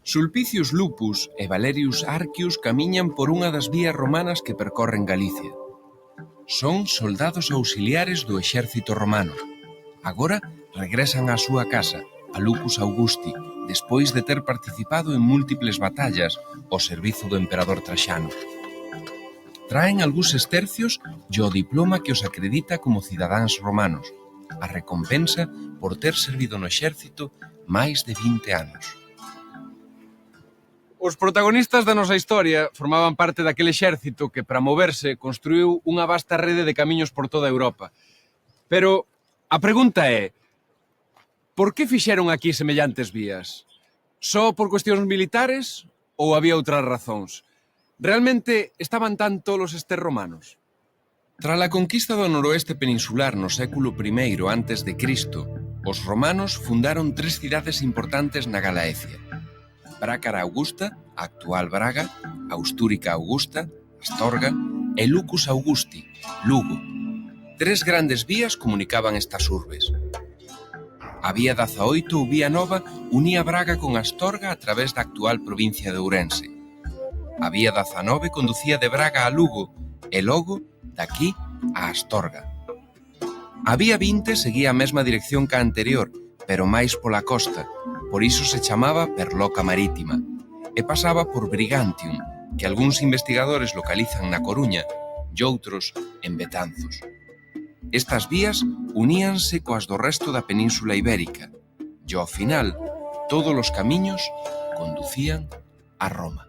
Sulpicius Lupus e Valerius Arcius camiñan por unha das vías romanas que percorren Galicia. Son soldados auxiliares do exército romano. Agora regresan á súa casa, a Lucus Augusti, despois de ter participado en múltiples batallas ao servizo do emperador Traxano. Traen algúns estercios e o diploma que os acredita como cidadáns romanos, a recompensa por ter servido no exército máis de 20 anos. Os protagonistas da nosa historia formaban parte daquele exército que, para moverse, construiu unha vasta rede de camiños por toda Europa. Pero a pregunta é: por que fixeron aquí semellantes vías? Só por cuestións militares ou había outras razóns? Realmente estaban tan tolos estes romanos? Tras a conquista do noroeste peninsular no século I a.C., os romanos fundaron 3 cidades importantes na Galaecia: Brácara Augusta, a actual Braga, Austúrica Augusta, Astorga, e Lucus Augusti, Lugo. 3 grandes vías comunicaban estas urbes. A vía 18 ou Vía Nova unía Braga con Astorga a través da actual provincia de Ourense. A vía 19 conducía de Braga a Lugo e logo, daqui, a Astorga. A vía 20 seguía a mesma dirección que a anterior, pero máis pola costa, por iso se chamaba Perloca Marítima, e pasaba por Brigantium, que algúns investigadores localizan na Coruña e outros en Betanzos. Estas vías uníanse coas do resto da Península Ibérica e, ao final, todos os camiños conducían a Roma.